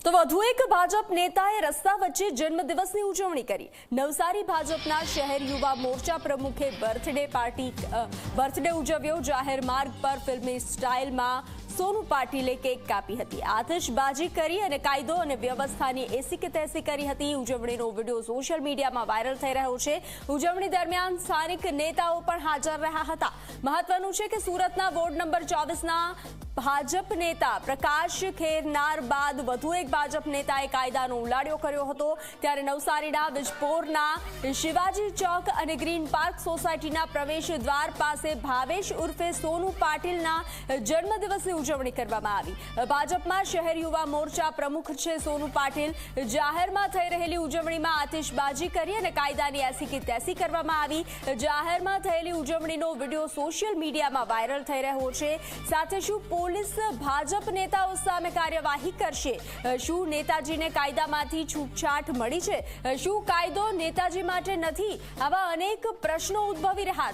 તો વધુ એક ભાજપ નેતાએ રસ્તા વચ્ચે જન્મદિવસની ઉજવણી કરી। નવસારી ભાજપના શહેર યુવા મોરચા પ્રમુખે બર્થડે ઉજવ્યો। જાહેર માર્ગ પર ફિલ્મી સ્ટાઇલમાં સોનુ પાટીલે કેક કાપી હતી, આતશબાજી કરી અને કાયદો અને વ્યવસ્થાની એસી કે તેસી કરી હતી। ઉજવણીનો વિડીયો સોશિયલ મીડિયામાં વાયરલ થઈ રહ્યો છે। ઉજવણી દરમિયાન સ્થાનિક નેતાઓ પણ હાજર રહ્યા હતા। મહત્વનું છે કે સુરતના વોર્ડ નંબર 24ના ભાજપ નેતા પ્રકાશ ખેરનાર બાદ વધુ એક ભાજપ નેતાએ કાયદાનો ઉલાળ્યો કર્યો હતો। ત્યારે નવસારીના વિજપોરના શિવાજી ચોક અને ગ્રીન પાર્ક સોસાયટીના પ્રવેશ દ્વાર પાસે ભાવેશ ઉર્ફે સોનુ પાટીલના જન્મદિવસની ઉજવણી કરવામાં આવી। ભાજપમાં શહેર યુવા મોરચા પ્રમુખ છે સોનુ પાટીલ। જાહેરમાં થઈ રહેલી ઉજવણીમાં આતિશબાજી કરી અને કાયદાની એસી કે તેસી કરવામાં આવી। જાહેરમાં થયેલી ઉજવણીનો વિડીયો સોશિયલ મીડિયામાં વાયરલ થઈ રહ્યો છે। સાથે શું પોલીસ ભાજપ નેતાઓ સામે કાર્યવાહી કરશે? શું નેતાજીને કાયદામાંથી છૂટછાટ મળી છે? શું કાયદો નેતાજી માટે નથી? આવા અનેક પ્રશ્નો ઉદ્ભવી રહ્યા